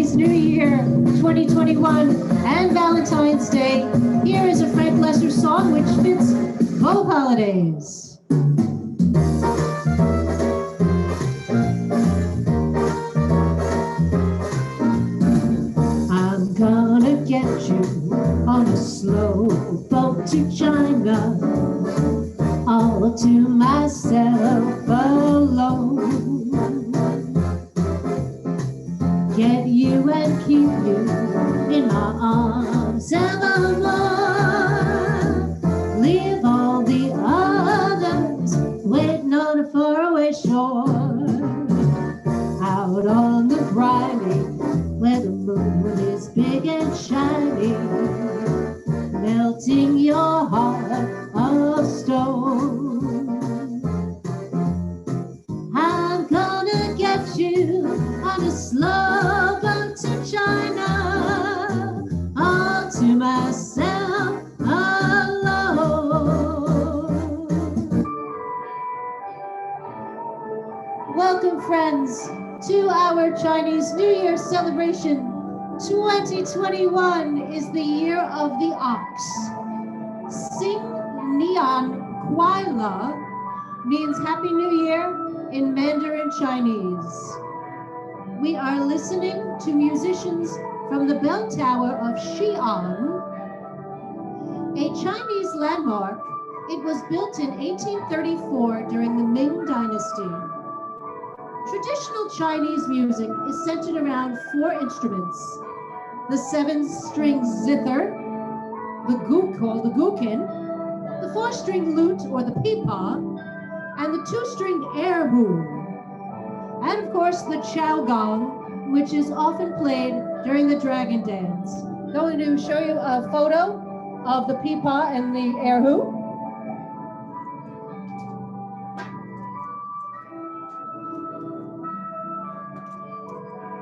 Chinese New Year 2021 and Valentine's Day, here is a Frank Loesser song which fits both holidays. I'm gonna get you on a slow boat to China, all to myself alone. Get you and keep you in my arms evermore. Leave all the others waiting on a faraway shore. Out on the briny, where the moon is big and shiny, melting your heart of stone. I'm gonna get you on a slow boat to China, all to myself alone. Welcome, friends, to our Chinese New Year celebration. 2021 is the year of the ox. Sing Nian Kuai Le means Happy New Year in Mandarin Chinese. We are listening to musicians from the bell tower of Xi'an, a Chinese landmark. It was built in 1834 during the Ming Dynasty. Traditional Chinese music is centered around 4 instruments: the 7-string zither, the guk called the guqin, the 4-string lute or the pipa, and the 2-string erhu, and of course the chow gong, which is often played during the dragon dance. I'm going to show you a photo of the pipa and the erhu.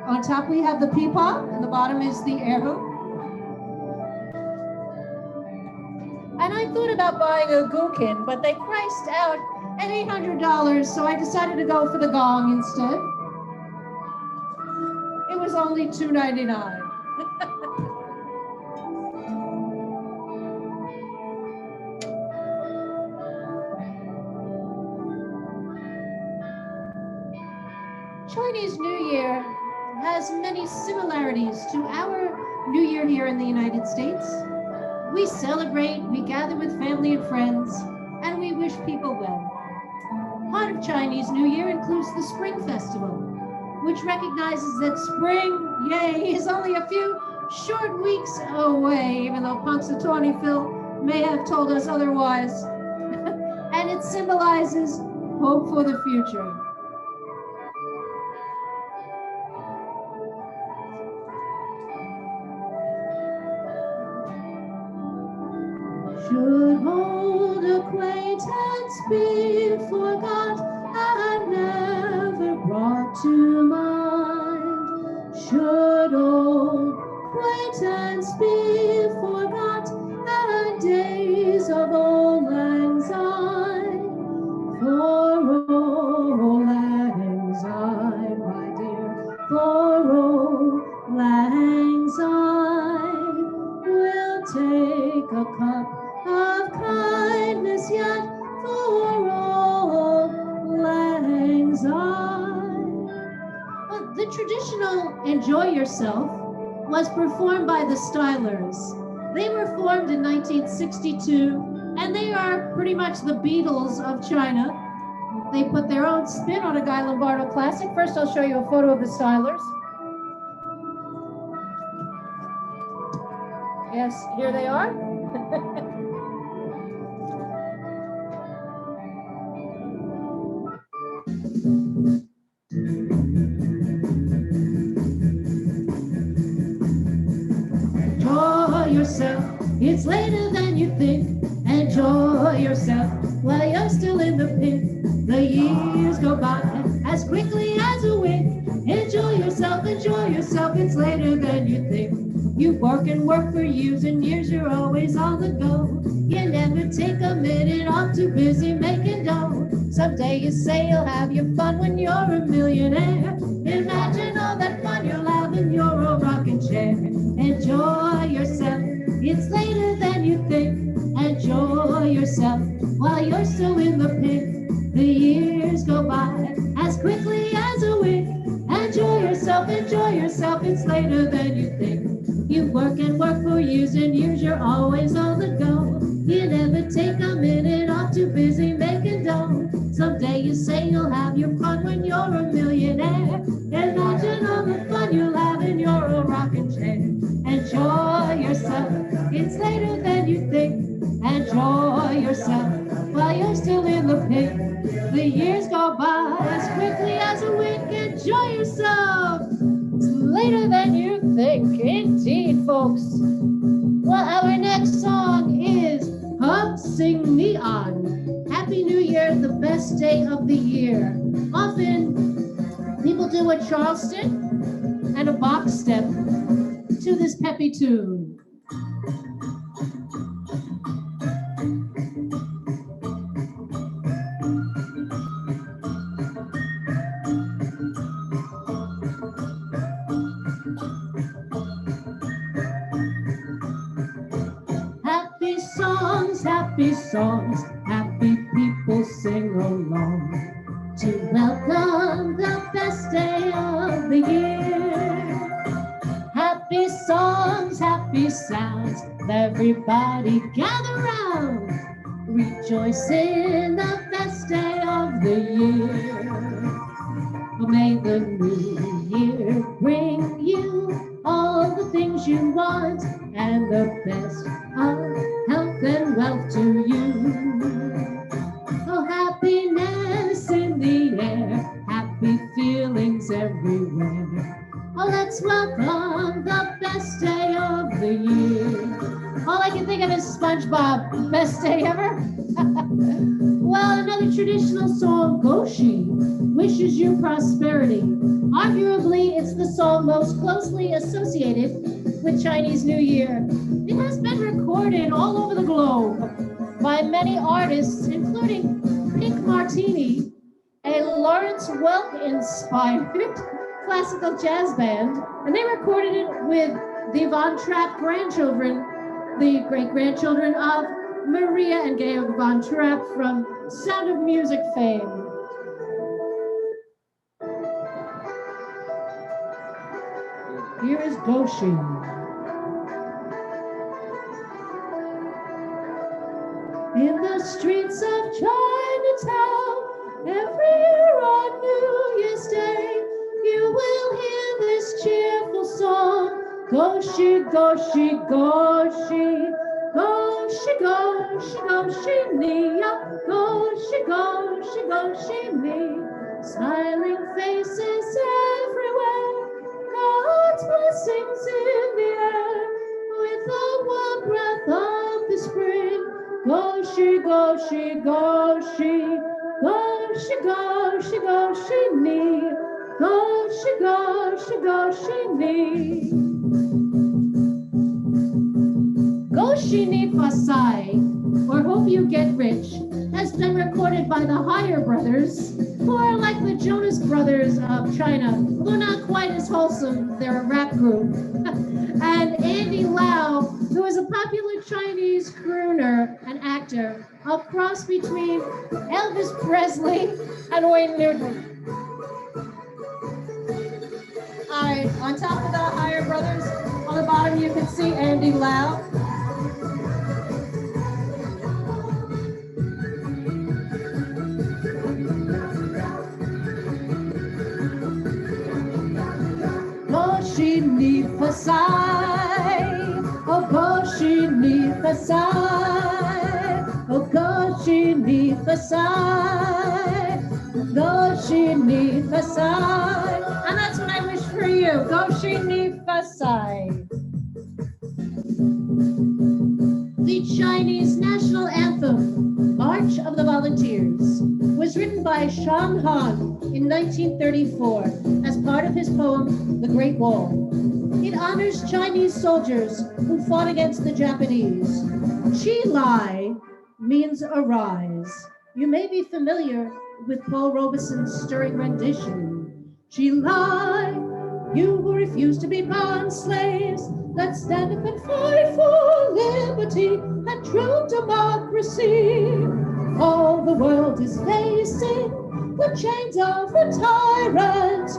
On top we have the pipa, and the bottom is the erhu. And I thought about buying a guqin, but they priced out at $800, so I decided to go for the gong instead. It was only $299. Chinese New Year has many similarities to our New Year here in the United States. We celebrate, we gather with family and friends, and we wish people well. Part of Chinese New Year includes the Spring Festival, which recognizes that spring, yay, is only a few short weeks away, even though Punxsutawney Phil may have told us otherwise. And it symbolizes hope for the future. Should old acquaintance be forgot and never brought to mind? Should old acquaintance be forgot and days of old lang syne? For old lang syne, my dear, for old lang syne, we'll take a cup of kindness yet for old lang syne. Well, the traditional Enjoy Yourself was performed by the Stylers. They were formed in 1962, and they are pretty much the Beatles of China. They put their own spin on a Guy Lombardo classic. First, I'll show you a photo of the Stylers. Yes, here they are. Enjoy yourself, it's later than you think. Enjoy yourself while you're still in the pit. The years go by as quickly as a wink. Enjoy yourself, it's later than you think. You work and work for years and years, you're always on the go. You never take a minute off, too busy making dough. Someday you say you'll have your fun when you're a millionaire. Imagine all that fun you'll have when you're a yourself while you're still in the pink. The years go by as quickly as a wink. Enjoy yourself, it's later than you think. You work and work for years and years, you're always on the go. You never take a minute off, too busy making dough. Someday you say you'll have your fun when you're a millionaire. Imagine all the fun you'll have in your old rocking chair. Enjoy yourself, it's later than you think. Enjoy yourself while you're still in the pink. The years go by as quickly as a wink. Enjoy yourself, it's later than you think. Indeed, folks. Well, our next song is Hub Sing Neon. Happy New Year, the best day of the year. Often, people do a Charleston and a box step to this peppy tune. Happy songs, happy people sing along to welcome the best day of the year. Happy songs, happy sounds, everybody gather round, rejoice in the best day of the year. May the new year bring you all the things you want and the best of health and wealth to you. Oh, happiness in the air, happy feelings everywhere. Oh, let's welcome the best day of the year. All I can think of is SpongeBob, best day ever. Well, another traditional song, Goshi, wishes you prosperity. Arguably, it's the song most closely associated with Chinese New Year. It has been recorded all over the globe by many artists, including Pink Martini, a Lawrence Welk-inspired classical jazz band, and they recorded it with the Von Trapp grandchildren, the great-grandchildren of Maria and Georg Von Trapp from Sound of Music fame. Here is Goshi. In the streets of Chinatown, every year on New Year's Day, you will hear this cheerful song. Goshi, Goshi, Goshi, Goshi, Goshi, Goshi, Nia, Goshi, Goshi, Goshi, me. Smiling faces everywhere, God's blessings in the air, with the warm breath of the spring. Goshi, Goshi, Goshi, Goshi, Goshi, Goshi, me. Goshi, Goshi, Goshi, me. Goshi Ni Fasai, or Hope You Get Rich, has been recorded by the Higher Brothers, who are like the Jonas Brothers of China, although not quite as wholesome. They're a rap group. And Andy Lau, who is a popular Chinese crooner and actor, a cross between Elvis Presley and Wayne Newton. All right, on top of the Higher Brothers, on the bottom you can see Andy Lau. Goshi Ni Fasai, oh Goshi Ni Fasai, oh Goshi Ni Fasai, Goshi Ni Fasai, and that's what I wish for you, Goshi Ni Fasai. The Chinese national anthem, March of the Volunteers, was written by Shang Han in 1934 as part of his poem, The Great Wall. It honors Chinese soldiers who fought against the Japanese. Chi Lai means arise. You may be familiar with Paul Robeson's stirring rendition. Chi Lai, You who refuse to be bond slaves, let's stand up and fight for liberty and true democracy. All the world is facing the chains of a tyrant.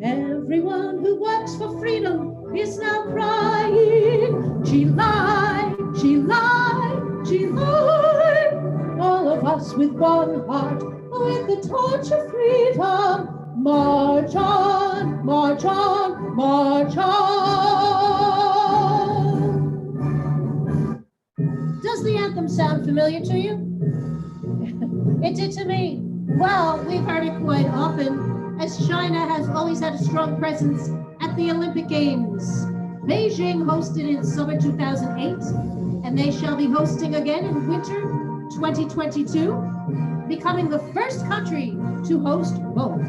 Everyone who works for freedom is now crying, she lied, she lied, she lied. All of us with one heart, with the torch of freedom, march on, march on, march on. Does the anthem sound familiar to you? It did to me. Well, we've heard it quite often, as China has always had a strong presence at the Olympic Games. Beijing hosted in summer 2008, and they shall be hosting again in winter 2022, becoming the first country to host both.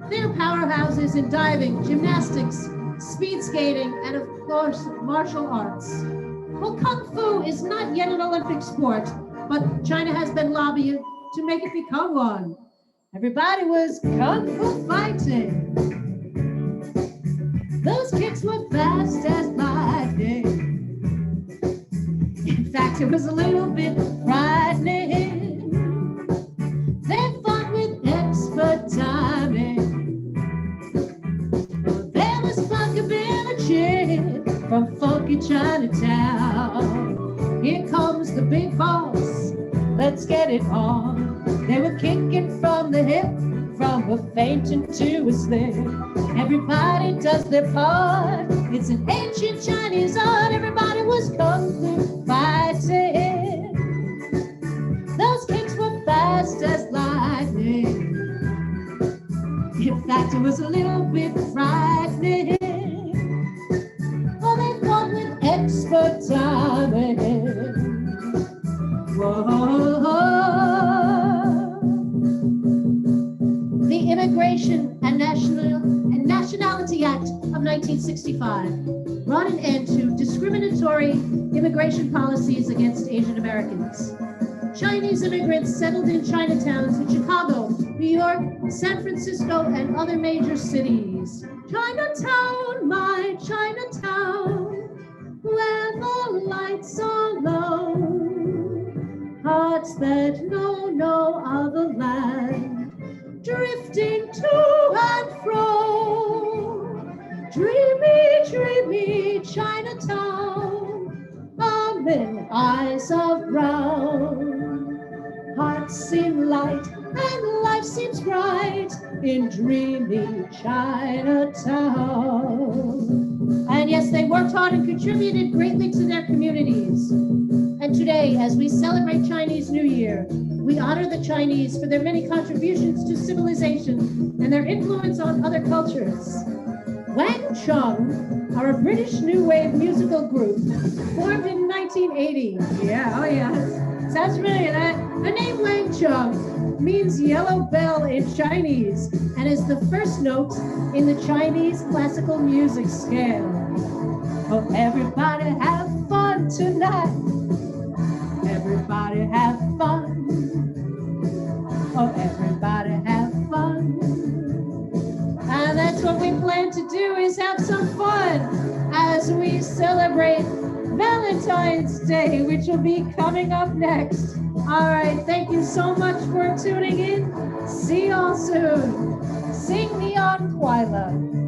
Their powerhouses in diving, gymnastics, speed skating, and of course, martial arts. Well, Kung Fu is not yet an Olympic sport, but China has been lobbying to make it become one. Everybody was Kung Fu fighting. Those kicks were fast as lightning. In fact, it was a little bit frightening. They fought with expert timing. There was funkability from funky Chinatown. Here comes the big boss, let's get it on. They were kicking from the hip, from a fainting to a slip. Everybody does their part. It's an ancient Chinese art. Everybody was kung fu fighting. Those kicks were fast as lightning. In fact, it was a little bit frightening. Oh, they fought with expert timing. Whoa. The Immigration and Nationality Act of 1965 brought an end to discriminatory immigration policies against Asian Americans. Chinese immigrants settled in Chinatowns in Chicago, New York, San Francisco, and other major cities. Chinatown, my Chinatown, where the lights are low, hearts that know no other land, drifting to and fro. Dreamy, dreamy Chinatown, amid eyes of brown. Hearts seem light and life seems bright in dreamy Chinatown. And yes, they worked hard and contributed greatly to their communities. And today, as we celebrate Chinese New Year, we honor the Chinese for their many contributions to civilization and their influence on other cultures. Wang Chung are a British new wave musical group formed in 1980. Yeah, oh yeah, sounds familiar. The name Wang Chung means yellow bell in Chinese and is the first note in the Chinese classical music scale. Oh, everybody have fun tonight. Everybody have fun. Oh, everybody have fun. And that's what we plan to do, is have some fun as we celebrate Valentine's Day, which will be coming up next. All right, thank you so much for tuning in. See y'all soon. Sing Neon Twyla.